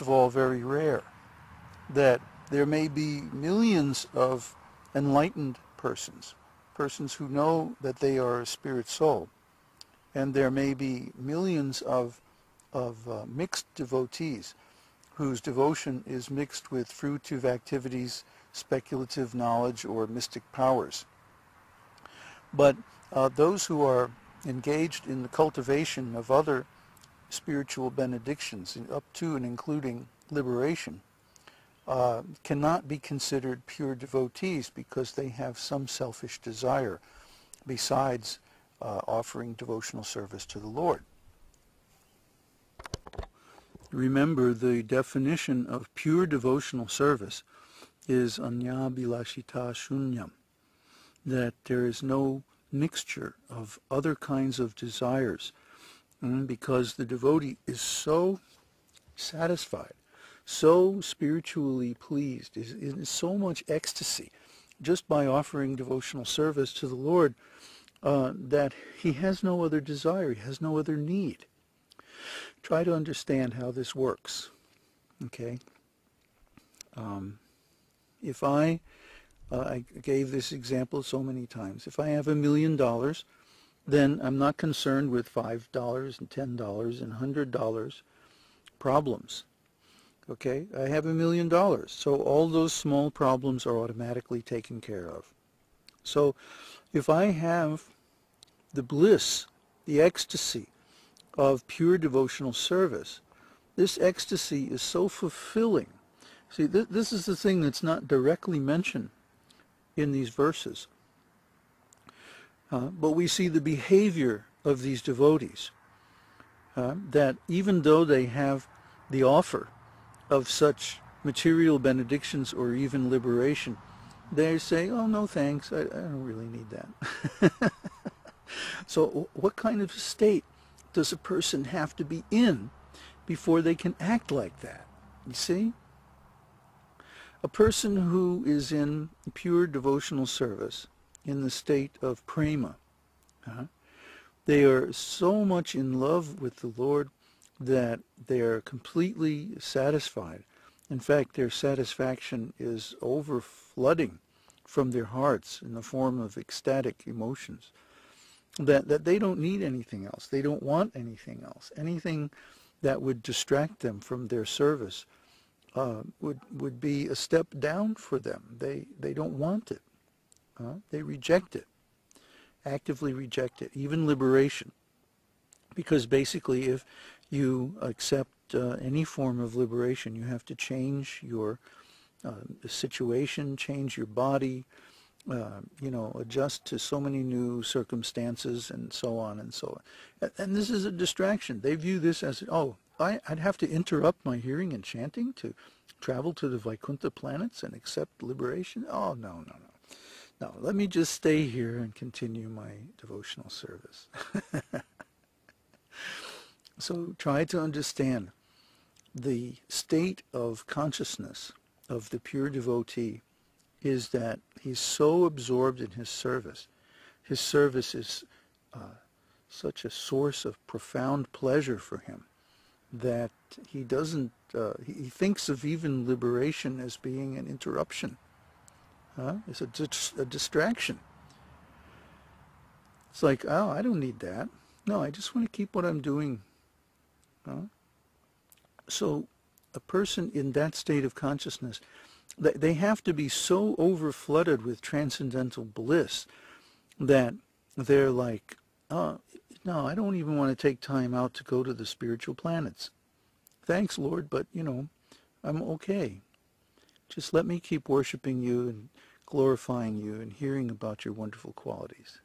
of all, very rare. That there may be millions of enlightened persons, persons who know that they are a spirit soul, and there may be millions of mixed devotees whose devotion is mixed with fruitive activities, speculative knowledge, or mystic powers. But those who are engaged in the cultivation of other spiritual benedictions, up to and including liberation, cannot be considered pure devotees because they have some selfish desire besides offering devotional service to the Lord. Remember, the definition of pure devotional service is anyabhilashita shunyam, that there is no mixture of other kinds of desires, because the devotee is so satisfied, so spiritually pleased, is in so much ecstasy just by offering devotional service to the Lord, that he has no other desire, he has no other need. Try to understand how this works, okay? If I gave this example so many times. If I have $1 million, then I'm not concerned with $5 and $10 and $100 problems. Okay? I have $1 million, so all those small problems are automatically taken care of. So if I have the bliss, the ecstasy of pure devotional service, this ecstasy is so fulfilling. See, this is the thing that's not directly mentioned in these verses. But we see the behavior of these devotees, that even though they have the offer of such material benedictions or even liberation, they say, oh, no thanks, I don't really need that. So what kind of state does a person have to be in before they can act like that? You see? A person who is in pure devotional service, in the state of prema, they are so much in love with the Lord that they are completely satisfied. In fact, their satisfaction is overflooding from their hearts in the form of ecstatic emotions, that they don't need anything else. They don't want anything else. Anything that would distract them from their service would be a step down for them. They don't want it. They reject it, actively reject it, even liberation. Because basically if you accept any form of liberation, you have to change your situation, change your body, adjust to so many new circumstances and so on and so on. And this is a distraction. They view this as, oh, I'd have to interrupt my hearing and chanting to travel to the Vaikuntha planets and accept liberation? Oh, no. No, let me just stay here and continue my devotional service. So try to understand the state of consciousness of the pure devotee is that he's so absorbed in his service. His service is such a source of profound pleasure for him that he doesn't, he thinks of even liberation as being an interruption. It's a distraction. It's like, oh, I don't need that. No, I just want to keep what I'm doing. So a person in that state of consciousness, they have to be so overflooded with transcendental bliss that they're like, oh, no, I don't even want to take time out to go to the spiritual planets. Thanks, Lord, but, I'm okay. Just let me keep worshiping you and glorifying you and hearing about your wonderful qualities.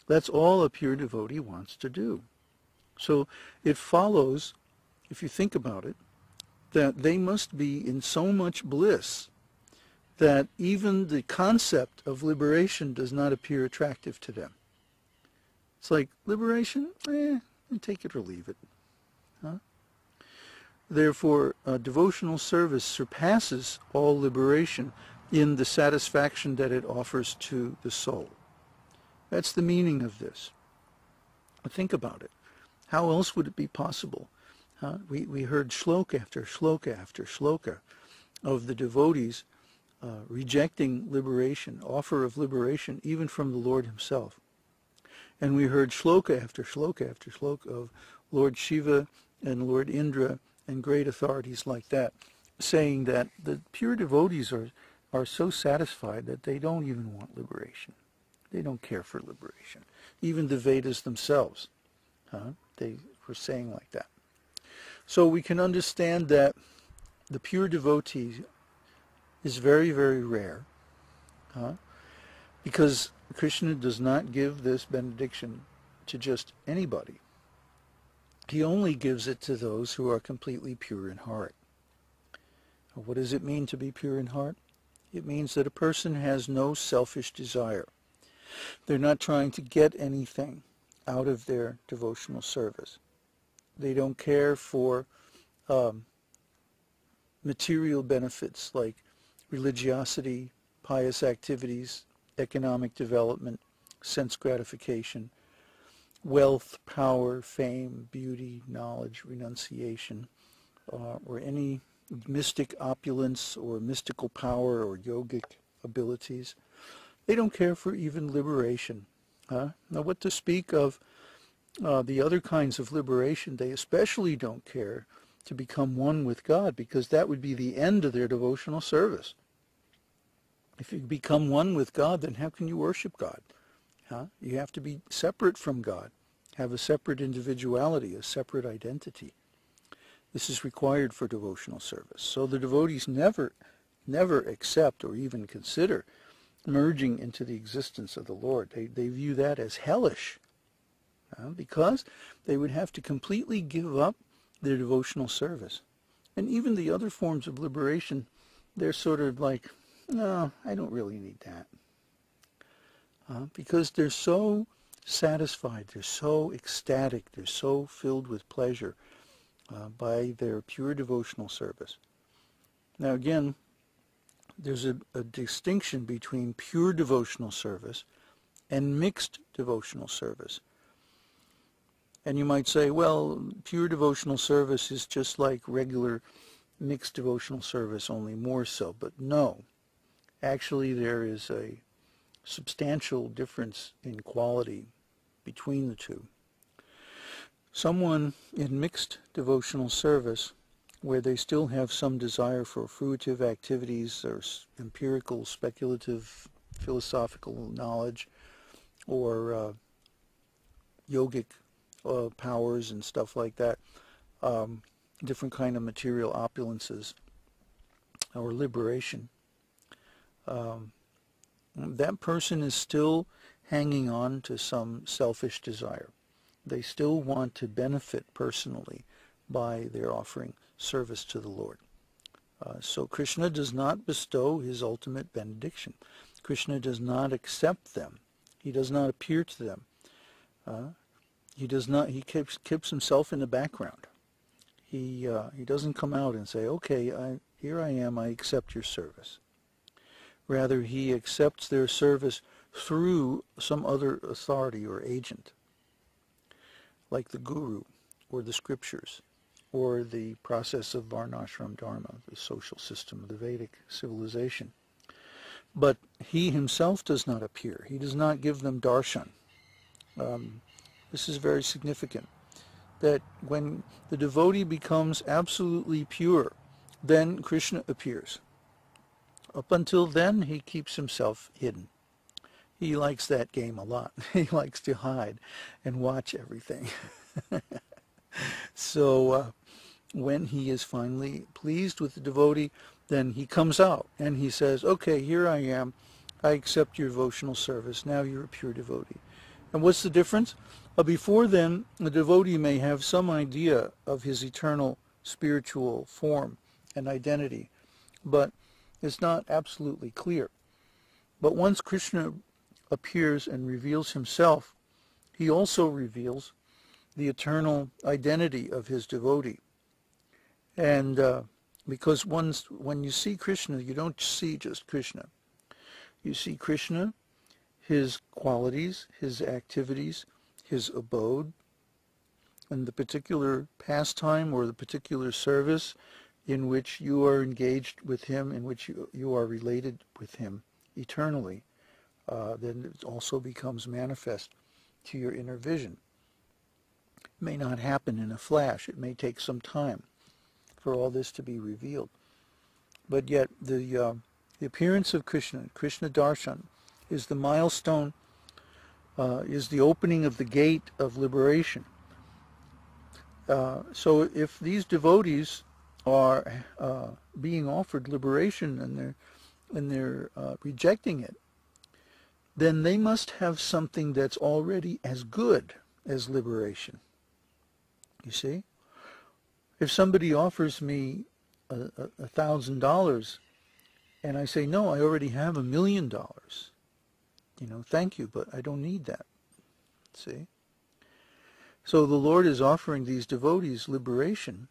That's all a pure devotee wants to do. So it follows, if you think about it, that they must be in so much bliss that even the concept of liberation does not appear attractive to them. It's like, liberation? Take it or leave it. Therefore, devotional service surpasses all liberation in the satisfaction that it offers to the soul. That's the meaning of this. Think about it. How else would it be possible We heard shloka after shloka after shloka of the devotees rejecting liberation, offer of liberation, even from the Lord himself. And we heard shloka after shloka after shloka of Lord Shiva and Lord Indra and great authorities like that, saying that the pure devotees are so satisfied that they don't even want liberation. They don't care for liberation. Even the Vedas themselves, they were saying like that. So we can understand that the pure devotee is very, very rare, because Krishna does not give this benediction to just anybody. He only gives it to those who are completely pure in heart. What does it mean to be pure in heart? It means that a person has no selfish desire. They're not trying to get anything out of their devotional service. They don't care for material benefits like religiosity, pious activities, economic development, sense gratification, wealth, power, fame, beauty, knowledge, renunciation, or any mystic opulence or mystical power or yogic abilities. They don't care for even liberation. Now, what to speak of the other kinds of liberation? They especially don't care to become one with God, because that would be the end of their devotional service. If you become one with God, then how can you worship God? You have to be separate from God, have a separate individuality, a separate identity. This is required for devotional service. So the devotees never accept or even consider merging into the existence of the Lord. They view that as hellish, because they would have to completely give up their devotional service. And even the other forms of liberation, they're sort of like, no, I don't really need that. Because they're so satisfied, they're so ecstatic, they're so filled with pleasure by their pure devotional service. Now again, there's a distinction between pure devotional service and mixed devotional service. And you might say, well, pure devotional service is just like regular mixed devotional service, only more so. But no, actually there is a substantial difference in quality between the two. Someone in mixed devotional service, where they still have some desire for fruitive activities or empirical, speculative, philosophical knowledge, or yogic powers and stuff like that, different kind of material opulences or liberation, that person is still hanging on to some selfish desire. They still want to benefit personally by their offering service to the Lord. So Krishna does not bestow his ultimate benediction. Krishna does not accept them. He does not appear to them. He does not. He keeps himself in the background. He doesn't come out and say, "Okay, here I am. I accept your service." Rather, he accepts their service through some other authority or agent, like the guru, or the scriptures, or the process of varnashram dharma, the social system of the Vedic civilization. But he himself does not appear. He does not give them darshan. This is very significant, that when the devotee becomes absolutely pure, then Krishna appears. Up until then, he keeps himself hidden. He likes that game a lot. He likes to hide and watch everything. So when he is finally pleased with the devotee, then he comes out and he says, "Okay, here I am. I accept your devotional service. Now you're a pure devotee." And what's the difference? Before then, the devotee may have some idea of his eternal spiritual form and identity, but it's not absolutely clear. But once Krishna appears and reveals himself, he also reveals the eternal identity of his devotee. And because when you see Krishna, you don't see just Krishna. You see Krishna, his qualities, his activities, his abode, and the particular pastime or the particular service in which you are engaged with him, in which you are related with him eternally, then it also becomes manifest to your inner vision. It may not happen in a flash. It may take some time for all this to be revealed. But yet the appearance of Krishna, Krishna Darshan, is the milestone, is the opening of the gate of liberation. So if these devotees are being offered liberation and they're rejecting it, then they must have something that's already as good as liberation. You see? If somebody offers me $1,000 and I say, no, I already have $1 million, thank you, but I don't need that. See? So the Lord is offering these devotees liberation